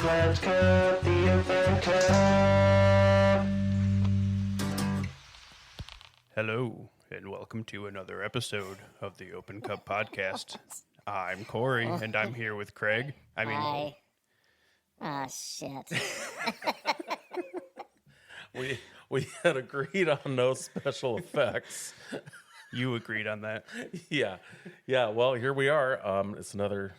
Let's cut the open cup. Hello, and welcome to another episode of the Open Cup Podcast. I'm Kory, and I'm here with Craig. Hi. Oh, shit. We had agreed on no special effects. You agreed on that. Yeah. Well, here we are. It's another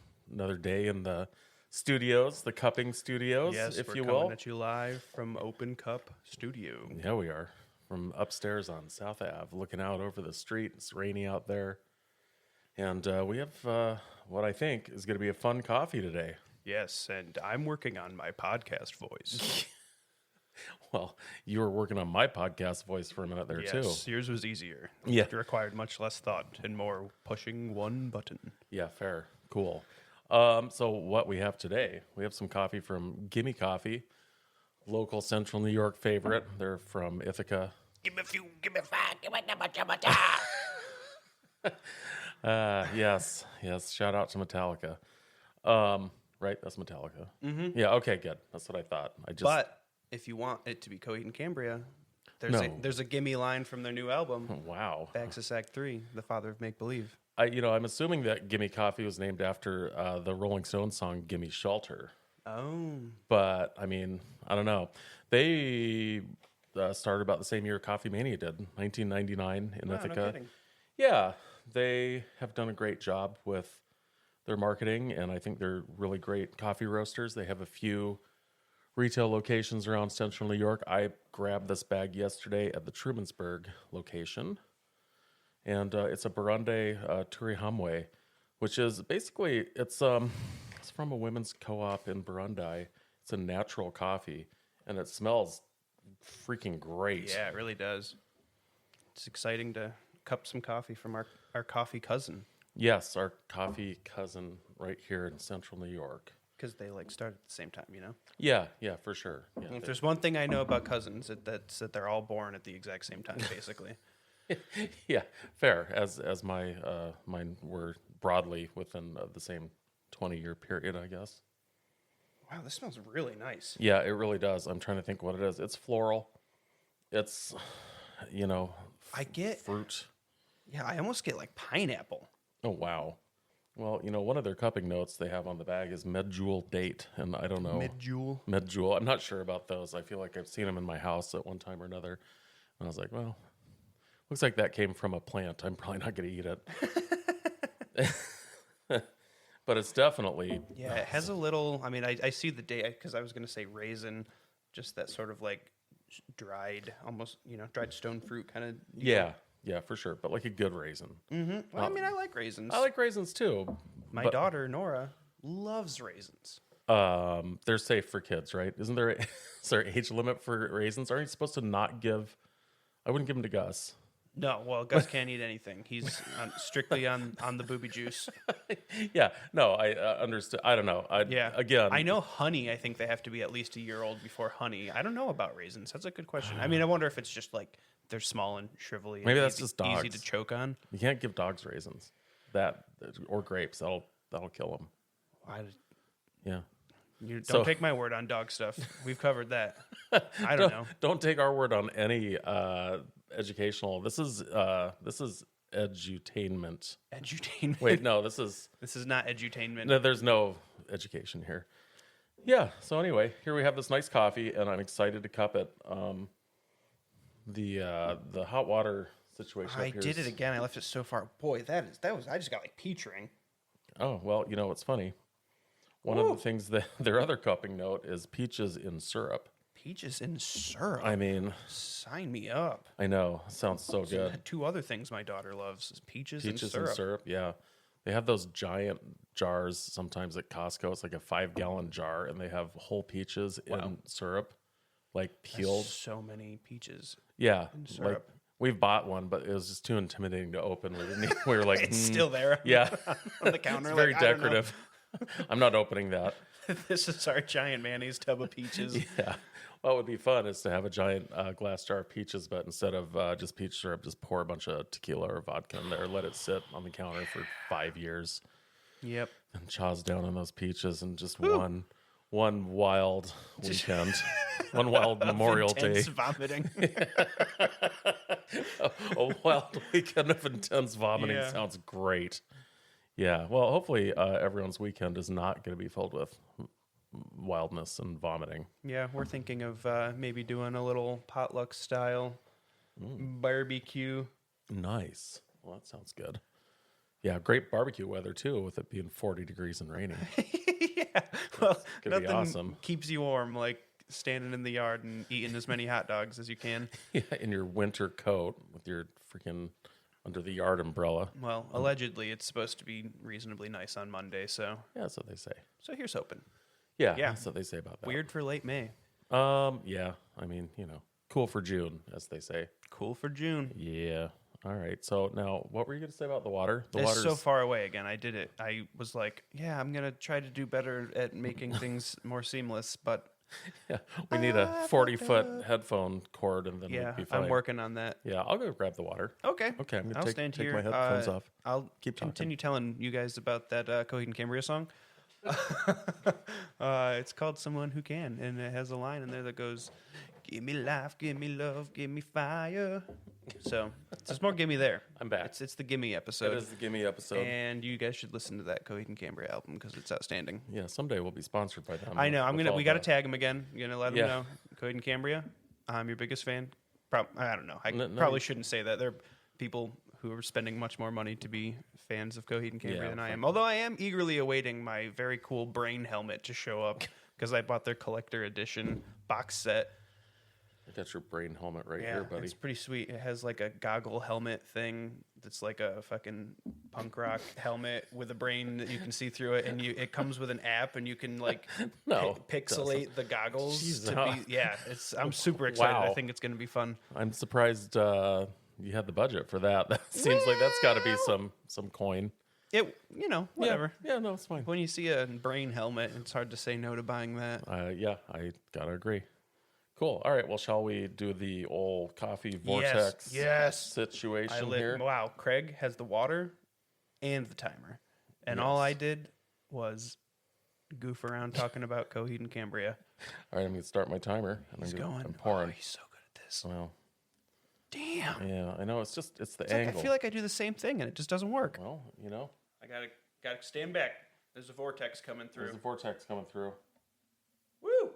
day in the studios, the cupping studios, Yes, if we're you coming will. at you live from Open Cup Studio. Yeah, we are from upstairs on South Ave, looking out over the street. It's rainy out there, and we have what I think is going to be a fun coffee today. Yes, and I'm working on my podcast voice. Well, you were working on my podcast voice for a minute there too. Yes, yours was easier. Yeah. It required much less thought and more pushing one button. Yeah, fair. Cool. So what we have today, we have some coffee from Gimme Coffee, local Central New York favorite. They're from Ithaca. Give me a few, give me five, give me number. Yes. Shout out to Metallica. Right, that's Metallica. Mm-hmm. Yeah. Okay. Good. That's what I thought. But if you want it to be Coheed and Cambria, there's a gimme line from their new album, Wow. Baxis Act 3, The Father of Make Believe. I'm assuming that Gimme Coffee was named after the Rolling Stones song "Gimme Shelter." Oh. But I mean, I don't know. They started about the same year Coffee Mania did, 1999 in Wow, Ithaca. no kidding. Yeah, they have done a great job with their marketing, and I think they're really great coffee roasters. They have a few retail locations around Central New York. I grabbed this bag yesterday at the Trumansburg location, and it's a Barundi Turihamwe, which is basically it's from a women's co-op in Burundi. It's a natural coffee, and it smells freaking great. Yeah, it really does. It's exciting to cup some coffee from our coffee cousin. Yes, our coffee cousin right here in Central New York. Because they start at the same time, you know? Yeah, for sure. Yeah, And if there's one thing I know about cousins, that's that they're all born at the exact same time, basically. yeah, fair. As mine were broadly within the same 20-year period, I guess. Wow, this smells really nice. Yeah, it really does. I'm trying to think what it is. It's floral. It's, I get fruit. Yeah, I almost get pineapple. Oh, wow. Well, one of their cupping notes they have on the bag is medjool date, and I don't know. Medjool. I'm not sure about those. I feel like I've seen them in my house at one time or another. And I was like, well, looks like that came from a plant. I'm probably not going to eat it. But it's definitely... Yeah, it has a little... I mean, I see the date, because I was going to say raisin, just that sort of dried, almost, dried stone fruit kind of... Yeah, for sure. But a good raisin. Mm-hmm. Well, I mean, I like raisins. I like raisins too. My daughter, Nora, loves raisins. They're safe for kids, right? Is there age limit for raisins? Aren't you supposed to not give... I wouldn't give them to Gus. No, well, Gus can't eat anything. He's strictly on the booby juice. Yeah, no, I understood. I don't know. Again, I know honey. I think they have to be at least a year old before honey. I don't know about raisins. That's a good question. I mean, I wonder if it's just they're small and shrivelly. Maybe and that's just dogs. Easy to choke on. You can't give dogs raisins, or grapes. That'll kill them. Yeah. You don't take my word on dog stuff. We've covered that. I don't know. Don't take our word on any educational. This is edutainment. Edutainment. Wait, no, this is not edutainment. No, there's no education here. Yeah. So anyway, here we have this nice coffee, and I'm excited to cup it. The hot water situation. I did it again. I left it so far. Boy, that was. I just got peach ring. Oh well, it's funny. One of the things that their other cupping note is peaches in syrup. Peaches in syrup. I mean, sign me up. I know. Sounds so good. Two other things my daughter loves is peaches and syrup. Peaches and syrup, yeah. They have those giant jars sometimes at Costco. It's like a 5-gallon jar, and they have whole peaches in syrup, peeled. That's so many peaches. Yeah, in syrup. We've bought one, but it was just too intimidating to open. We were like, it's still there. Yeah, on the counter. It's very decorative. I'm not opening that. This is our giant mayonnaise tub of peaches. Yeah. What would be fun is to have a giant glass jar of peaches, but instead of just peach syrup, just pour a bunch of tequila or vodka in there, let it sit on the counter for 5 years. Yep. And chaws down on those peaches, and just one wild weekend, one wild Memorial Day. Intense vomiting. A wild weekend of intense vomiting Yeah. sounds great. Yeah. Well, hopefully everyone's weekend is not going to be filled with wildness and vomiting. Yeah, we're thinking of maybe doing a little potluck style barbecue. Nice. Well, that sounds good. Yeah, great barbecue weather too, with it being 40 degrees and raining. Yeah, well, gonna be nothing awesome. keeps you warm like standing in the yard and eating as many hot dogs as you can. Yeah, in your winter coat with your freaking under the yard umbrella. Well, allegedly, it's supposed to be reasonably nice on Monday, so Yeah, that's what they say. here's hoping. Yeah, Yeah. that's what they say about that. Weird for late May. Yeah, I mean, cool for June, as they say. Cool for June. Yeah. All right. So now, what were you going to say about the water? The It's water's so far away again. I did it. I was like, yeah, I'm going to try to do better at making things more seamless, but Yeah, we need a 40-foot headphone cord, and then yeah, we'd be fine. I'm working on that. Yeah, I'll go grab the water. Okay. Okay, I'm I'll gonna stand take here. my headphones off. I'll Keep talking. continue telling you guys about that Coheed and Cambria song. It's called "Someone Who Can," and it has a line in there that goes, "Give me life, give me love, give me fire." So there's more "Gimme" there. I'm back. It's the "Gimme" episode, It is the Gimme episode. and you guys should listen to that Coheed and Cambria album because it's outstanding. Yeah, someday we'll be sponsored by them. I know. with all We got to the- tag them again. You're gonna let them Yeah. know. Coheed and Cambria. I'm your biggest fan. I don't know. I No, probably you- shouldn't say that. They're people who are spending much more money to be fans of Coheed and Cambria Yeah, than I fine. am. Although I am eagerly awaiting my very cool brain helmet to show up because I bought their collector edition box set. I got your brain helmet right Yeah, here, buddy. it's pretty sweet. It has like a goggle helmet thing that's like a fucking punk rock helmet with a brain that you can see through it, and it comes with an app, and you can like No, it pixelate the goggles Jeez, to no. be. Yeah, I'm super excited. I Wow. think it's gonna be fun. I'm surprised you had the budget for that. That seems like that's got to be some coin. Whatever. Yeah, no, it's fine. When you see a brain helmet, it's hard to say no to buying that. Yeah, I gotta agree. Cool. All right. Well, shall we do the old coffee vortex yes. situation here? Wow, Craig has the water and the timer, and all I did was goof around talking about Coheed and Cambria. All right, I'm gonna start my timer. And He's I'm going. pouring. Oh, he's so good at this. Well, Damn. yeah, I know. It's the It's like angle. I feel like I do the same thing and it just doesn't work. Well, I gotta stand back. There's a vortex coming through. there's a vortex coming through. Woo!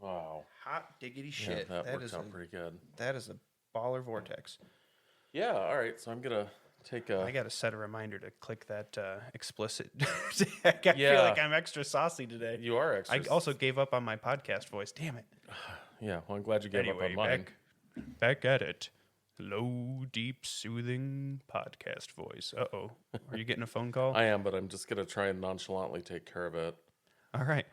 Wow. Hot diggity Yeah, shit. that that works is out a, pretty good. that is a baller vortex. Yeah. All right. So I'm gonna take a. I gotta set a reminder to click that explicit. I feel Yeah. like I'm extra saucy today. You are extra. I also gave up on my podcast voice. Damn it. Yeah. Well, I'm glad you gave up on mine. back at it. Low, deep, soothing podcast voice. Uh-oh. Are you getting a phone call? I am, but I'm just gonna try and nonchalantly take care of it. All right.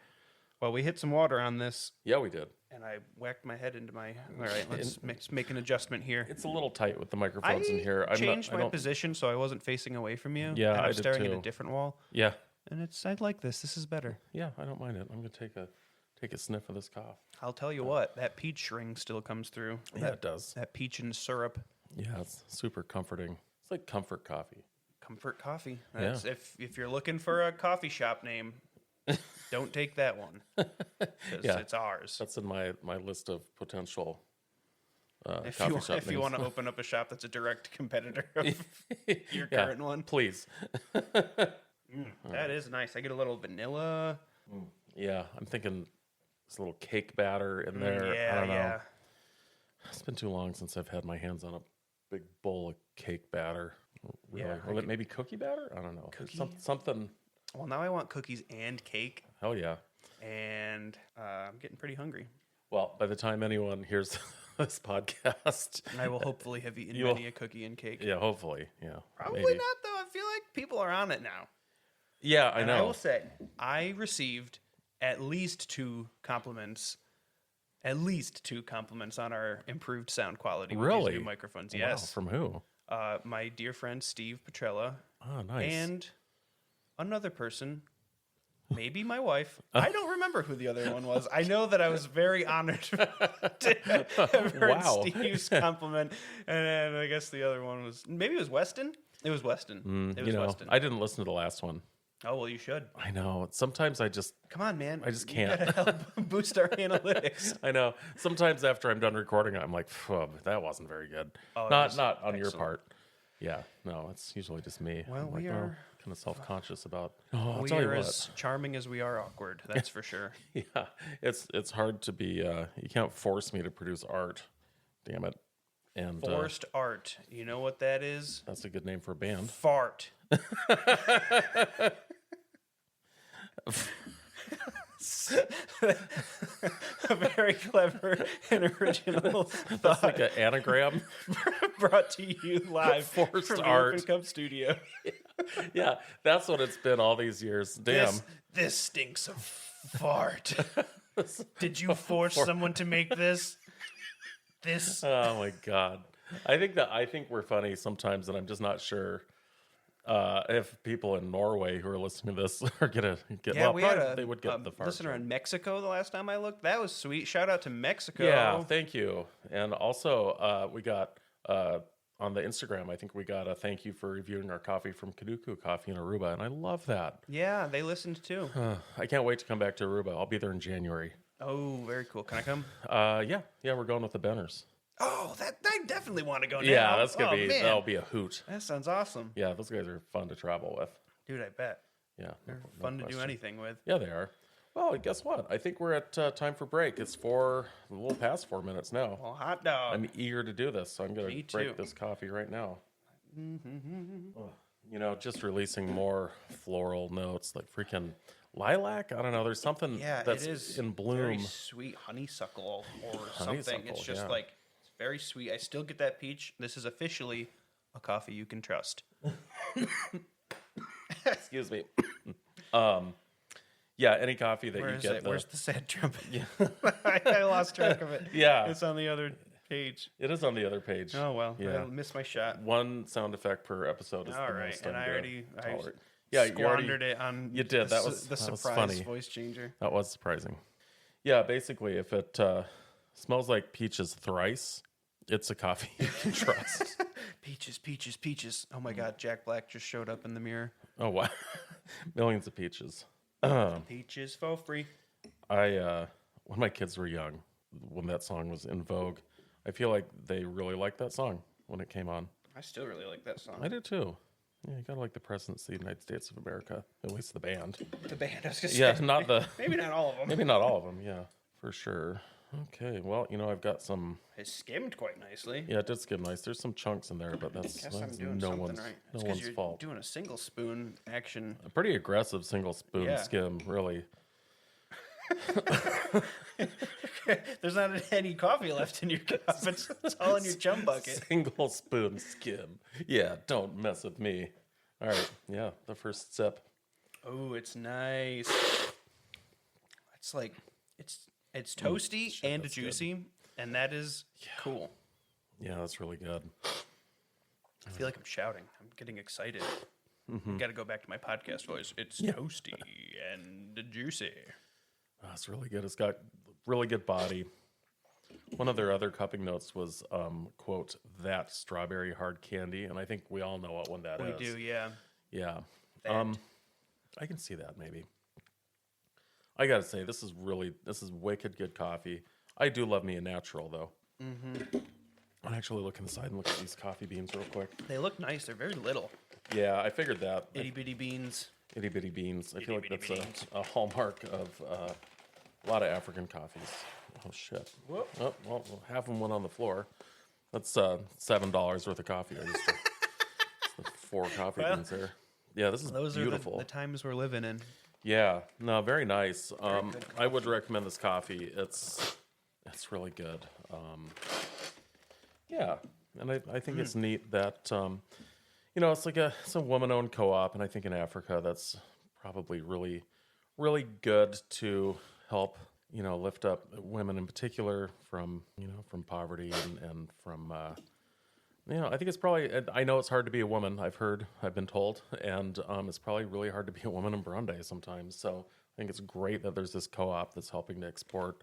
Well, we hit some water on this, Yeah, we did. and I whacked my head into my... All right, let's make an adjustment here. It's a little tight with the microphones in here. I changed my position so I wasn't facing away from you. Yeah, and I I'm did staring at a too. different wall. Yeah. And I like this. This is better. Yeah, I don't mind it. I'm gonna take a sniff of this cough. I'll tell you what, that peach ring still comes through. Yeah, it does. That peach and syrup. Yeah, it's super comforting. It's like comfort coffee. Comfort Coffee. Yeah. That's, if you're looking for a coffee shop name, don't take that one. 'Cause Yeah. it's ours. That's in my list of potential If coffee you, shop if you names. want to open up a shop that's a direct competitor of your Yeah, current one, please. that is nice. I get a little vanilla. Yeah, I'm thinking this little cake batter in there. I Yeah, don't know. yeah. It's been too long since I've had my hands on a big bowl of cake batter. Really. Yeah, Well, maybe cookie batter? I don't know. Cookie? Something. Well, now I want cookies and cake, Hell yeah. and I'm getting pretty hungry. Well, by the time anyone hears this podcast, And I will hopefully have eaten You'll- many a cookie and cake. yeah, hopefully, yeah, Probably maybe. not, though. I feel like people are on it now. Yeah, I And I know. will say, I received at least two compliments on our improved sound quality with Really? these new microphones. Wow, Yes. from who? My dear friend Steve Petrella Oh, nice. and another person, maybe my wife. I don't remember who the other one was. I know that I was very honored to have heard Wow. Steve's compliment. And then I guess the other one was, maybe it was Weston? It was Weston. It was you know, Weston. I didn't listen to the last one. Oh, well, you should. I know. Sometimes I just Come on, man. I just You can't. gotta help boost our analytics. I know. Sometimes after I'm done recording, I'm like, that wasn't very good. Oh, it not was not on your excellent. part. Yeah, no, it's usually just me. Well, I'm we like, are- kind of self-conscious about. Oh, I'll We tell you are what. as charming as we are awkward. That's for sure. Yeah, it's hard to be. You can't force me to produce art. Damn it. And Forced art. You know what that is? that's a good name for a band. Fart. A very clever and original That's thought like an anagram. brought to you live Forced from art. the Open Cup studio. Yeah, that's what it's been all these years. Damn. This stinks of fart. Did you force someone to make this? This Oh my god. I think we're funny sometimes, and I'm just not sure if people in Norway who are listening to this are gonna get. Yeah, well, we probably had a they would get the fart listener joke. in Mexico the last time I looked. That was sweet. Shout out to Mexico. Yeah, thank you. And also, we got on the Instagram. I think we got a thank you for reviewing our coffee from Kaduku Coffee in Aruba, and I love that. Yeah, they listened too. I can't wait to come back to Aruba. I'll be there in January. Oh, very cool. Can I come? Yeah, we're going with the Benners. Oh, that I definitely want to go now. Yeah, that's gonna Oh, be man. that'll be a hoot. That sounds awesome. Yeah, those guys are fun to travel with. Dude, I bet. Yeah, They're no fun to do question. anything with. Yeah, they are. Well, guess what? I think we're at time for break. It's a little past 4 minutes now. Well, hot dog. I'm eager to do this, so I'm going Me to break too. this coffee right now. Ugh. You know, just releasing more floral notes, like freaking lilac. I don't know. There's something Yeah, that's it is in very bloom. sweet honeysuckle or something. Honeysuckle, It's just yeah. like it's very sweet. I still get that peach. This is officially a coffee you can trust. Excuse me. Yeah, any coffee that Where you is get. it? Where's the sad trumpet? I lost track of it. Yeah. It's on the other page. It is on the other page. Oh well, Yeah. I missed my shot. One sound effect per episode is All the right, most and I'm I gonna already tolerate. Yeah, you already squandered it on. you did. the That su- was- the that was surprise funny. voice changer. That was surprising. Yeah, basically, if it smells like peaches thrice, it's a coffee you can trust. Peaches, peaches, peaches. Oh my God, Jack Black just showed up in the mirror. Oh wow, millions of peaches. Peaches for free. When my kids were young, when that song was in vogue, I feel like they really liked that song when it came on. I still really like that song. I did too. Yeah, you gotta like the Presidents of the United States of America, at least the band. The band, I was gonna Yeah, say. not the Maybe not all of them. maybe not all of them. Yeah, for sure. Okay, well, I've got some. It skimmed quite nicely. Yeah, it did skim nice. There's some chunks in there, but that's Guess I'm that's doing no something one's right. no It's 'cause one's you're fault. doing a single spoon action. A pretty aggressive single spoon Yeah. skim, really. There's not any coffee left in your cup. It's all in your chum bucket. Single spoon skim. Yeah, don't mess with me. All right, yeah, the first sip. Oh, it's nice. It's like it's toasty shit, and that's juicy, and that is cool. Yeah, that's really good. I feel like I'm shouting. I'm getting excited. Mm-hmm. Got to go back to my podcast voice. It's toasty and juicy. Oh, it's really good. It's got really good body. One of their other cupping notes was, quote, that strawberry hard candy. And I think we all know what one that We is. do, yeah. Yeah. That. I can see that maybe. I got to say, this is wicked good coffee. I do love me a natural, though. Mm-hmm. I'll actually look inside and look at these coffee beans real quick. They look nice. They're very little. Yeah, I figured that. Itty bitty beans. Itty bitty beans. I feel like Itty-bitty that's beans. a hallmark of a lot of African coffees. Oh shit! Whoop. Oh, well, half of them went on the floor. That's $7 worth of coffee. I just the 4 coffee Well, beans there. Yeah, this is Those beautiful. are the times we're living in. Yeah, no, very nice. good I would recommend this coffee. It's really good. Yeah, and I think it's neat that it's a woman-owned co-op, and I think in Africa that's probably really, really good to help lift up women in particular from poverty and from I think it's probably, I know it's hard to be a woman. I've been told, and it's probably really hard to be a woman in Burundi sometimes. So I think it's great that there's this co-op that's helping to export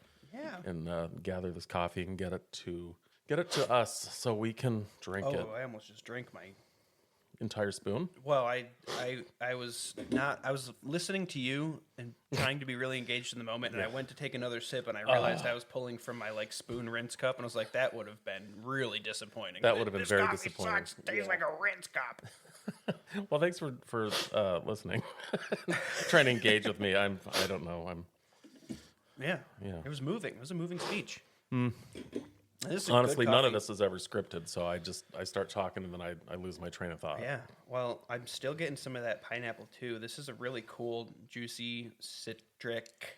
and gather this coffee and get it to us so we can drink it. Oh, I almost just drank my entire spoon? Well, I was not. I was listening to you and trying to be really engaged in the moment, and I went to take another sip, and I realized I was pulling from my like spoon rinse cup, and I was like, that would have been really disappointing. That would have been very Coffee disappointing. sucks. Tastes like a rinse cup. Well, thanks for listening. Trying to engage with me. I don't know. Yeah. Yeah. It was moving. It was a moving speech. This is Honestly, good none of coffee. this is ever scripted, so I start talking and then I lose my train of thought. Yeah. Well, I'm still getting some of that pineapple too. This is a really cool, juicy, citric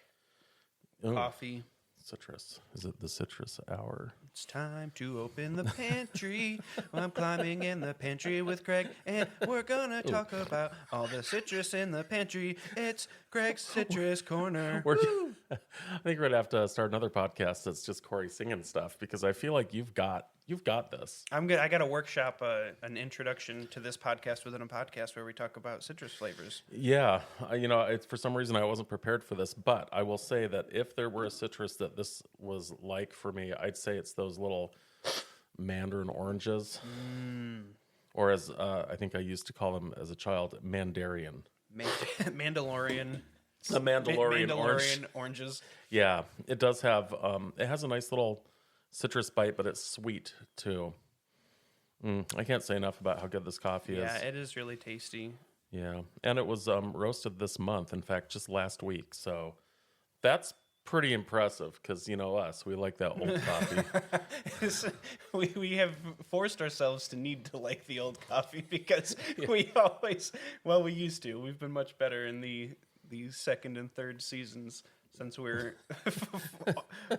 Ooh, coffee. citrus. Is it the citrus hour? It's time to open the pantry. I'm climbing in the pantry with Greg, and we're gonna talk about all the citrus in the pantry. It's Greg's Citrus Corner. I think we're gonna have to start another podcast that's just Kory singing stuff because I feel like you've got this. I'm good. I got to workshop an introduction to this podcast within a podcast where we talk about citrus flavors. Yeah, it's for some reason I wasn't prepared for this, but I will say that if there were a citrus that this was like for me, I'd say it's those little mandarin oranges, or as I think I used to call them as a child, Mandarian. Mandalorian. The Mandalorian Orange. Mandalorian oranges. Yeah, it does have. It has a nice little citrus bite, but it's sweet too. I can't say enough about how good this coffee is. Yeah, it is really tasty. Yeah, and it was roasted this month. In fact, just last week. So that's pretty impressive because us, we like that old coffee. we have forced ourselves to need to like the old coffee because we always, well, we used to. We've been much better in the second and third seasons since we're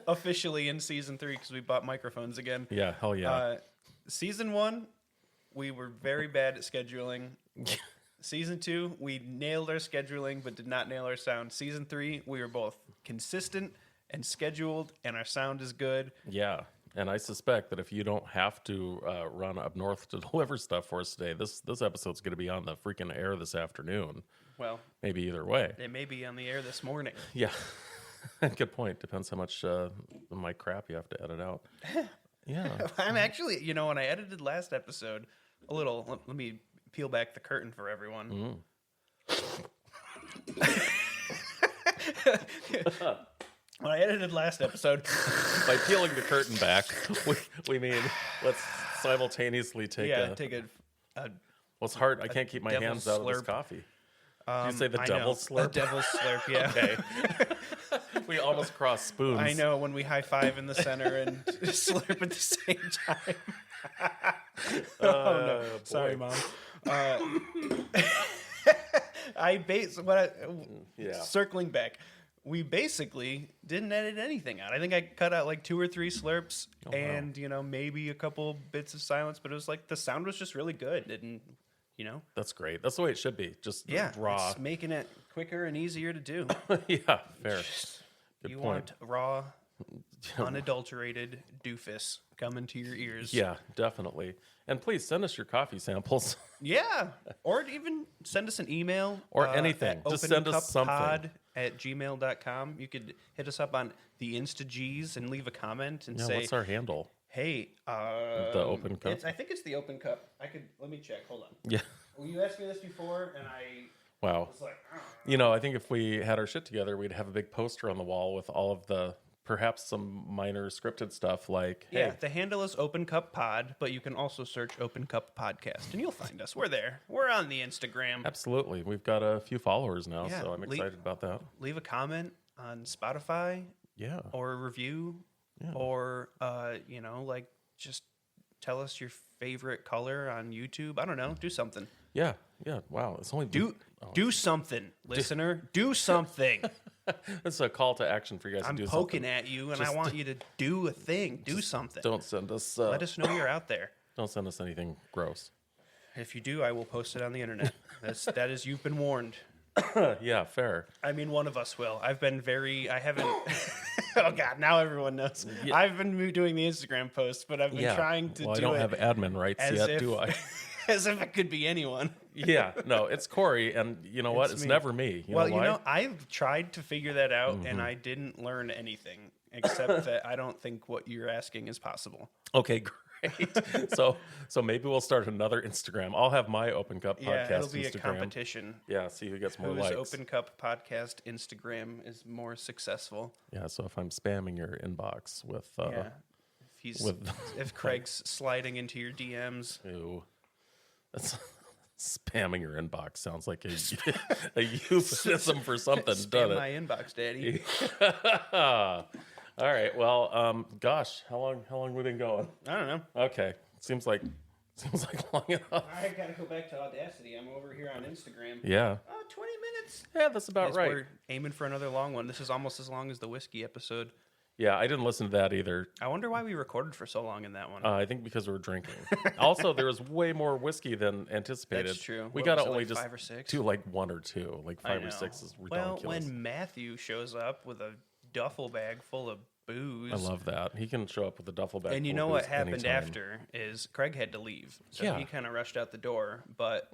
officially in season 3 because we bought microphones again. Yeah, hell yeah. Season 1, we were very bad at scheduling. Season 2, we nailed our scheduling but did not nail our sound. Season 3, we were both consistent and scheduled, and our sound is good. Yeah, and I suspect that if you don't have to run up north to deliver stuff for us today, this episode's going to be on the freaking air this afternoon. Well, maybe either way. It may be on the air this morning. Yeah, good point. Depends how much my crap you have to edit out. Yeah, I'm actually, when I edited last episode, let me peel back the curtain for everyone. When I edited last episode, by peeling the curtain back, we mean let's simultaneously take a. Well, it's hard. I can't keep my hands out of this coffee. Did you say the devil's slurp? The devil's slurp, yeah. Okay. We almost crossed spoons. I know, when we high five in the center and slurp at the same time. No. Sorry, Mom. Circling back, we basically didn't edit anything out. I think I cut out like 2 or 3 slurps and, maybe a couple bits of silence, but it was like the sound was just really good. And, That's great. That's the way it should be. Just raw. It's making it quicker and easier to do. Yeah, fair. Good you point. want raw, unadulterated doofus coming to your ears. Yeah, definitely. And please send us your coffee samples. Yeah. Or even send us an email. Or anything. Just send us something. @gmail.com. You could hit us up on the InstaGs and leave a comment and say, what's our handle? Hey, the open cup? I think it's the open cup. Let me check. Hold on. Yeah. Well, you asked me this before, and I Wow. was like, I think if we had our shit together, we'd have a big poster on the wall with all of the, perhaps some minor scripted stuff like, hey. Yeah, the handle is Open Cup Pod, but you can also search Open Cup Podcast, and you'll find us. We're there. We're on the Instagram. Absolutely. We've got a few followers now, Yeah, so I'm excited about that. Leave a comment on Spotify Yeah. or a review, or, just tell us your favorite color on YouTube. I don't know. Do something. Yeah. Yeah. Wow. It's only Do something, listener. Do something. It's a call to action for you guys I'm to do poking something. at you, and I want you to do a thing. Do something. Don't send us. Let us know you're out there. Don't send us anything gross. If you do, I will post it on the internet. That is, you've been warned. Yeah, fair. I mean, one of us will. I haven't. Oh God! Now everyone knows. Yeah. I've been doing the Instagram posts, but I've been trying to do I it. don't have admin rights yet, do I? As if it could be anyone. Yeah, no, it's Kory, and you know what? It's me. never me. You know why? I've tried to figure that out, and I didn't learn anything except that I don't think what you're asking is possible. Okay, right. So maybe we'll start another Instagram. I'll have my Open Cup podcast Yeah, it'll be Instagram. a competition. Yeah, see who gets more Whose likes. Open Cup podcast Instagram is more successful? Yeah, so if I'm spamming your inbox with Yeah. If Craig's sliding into your DMs. ew, that's spamming your inbox sounds like a euphemism for something, Spam doesn't my inbox, Daddy. it? All right. Well, gosh, how long we been going? I don't know. Okay, seems like long enough. I gotta go back to Audacity. I'm over here on Instagram. Yeah. Oh, 20 minutes. Yeah, that's about Yes, right. We're aiming for another long one. This is almost as long as the whiskey episode. Yeah, I didn't listen to that either. I wonder why we recorded for so long in that one. I think because we were drinking. Also, there was way more whiskey than anticipated. That's true. We What got to was it, only like just 5 or 6? do like 1 or 2. Like I 5 or know. 6 is Well, ridiculous. when Matthew shows up with a duffel bag full of booze. I love that. He can show up with a duffel bag. And you full know of what booze happened anytime. after is Craig had to leave. So Yeah. he kind of rushed out the door. But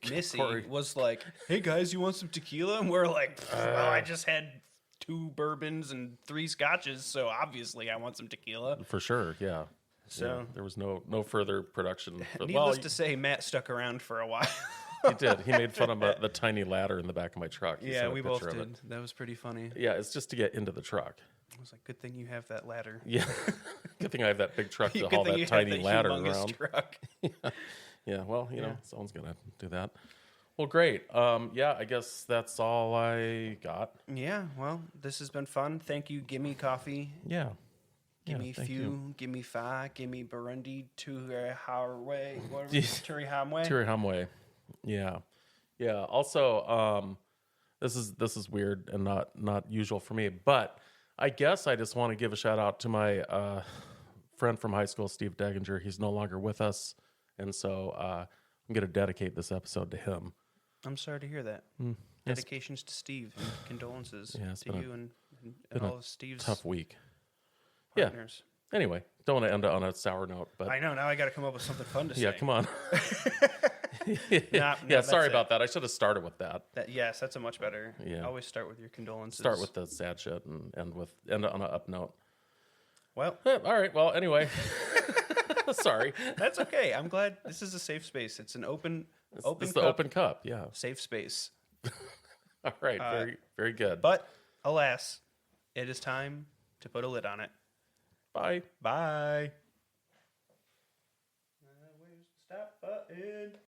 Missy Kory. was like, hey guys, you want some tequila? And we're like, well, I just had 2 bourbons and 3 scotches, so obviously I want some tequila. For sure, yeah. So- Yeah, there was no further production. But, Needless to say, Matt stuck around for a while. he did. He made fun of the tiny ladder in the back of my truck. He Yeah, sent a we both picture of did. it. That was pretty funny. Yeah, it's just to get into the truck. I was like, good thing you have that ladder. Yeah. Good thing I have that big truck to Good haul thing that you have tiny that ladder humongous around. truck. Yeah, well, you know, someone's going to do that. Well, great. Yeah, I guess that's all I got. Yeah, well, this has been fun. Thank you, Gimme Coffee. Yeah. Gimme Yeah, thank Few, you. Gimme Fa, Gimme Barundi Turihamwe. What was it? Turihamwe? Turihamwe. Yeah. Yeah. Also, this is weird and not usual for me, but I guess I just want to give a shout out to my friend from high school, Steve Degginger. He's no longer with us, and so I'm going to dedicate this episode to him. I'm sorry to hear that. Yes. Dedications to Steve and condolences Yeah, it's to been you and been a all of Steve's Tough week. partners. Anyway, don't want to end it on a sour note, but I know, now I got to come up with something fun to say. yeah, come on. No, Yeah, that's sorry it. about that. I should have started with that. Yes, that's a much better. Yeah. Always start with your condolences. Start with the sad shit and end on an up note. Well, All right. Well, anyway, sorry. that's okay. I'm glad this is a safe space. It's an open It's cup, the open cup. Yeah. safe space. All right. Very, very good. But alas, it is time to put a lid on it. Bye. Bye. Where's the stop button?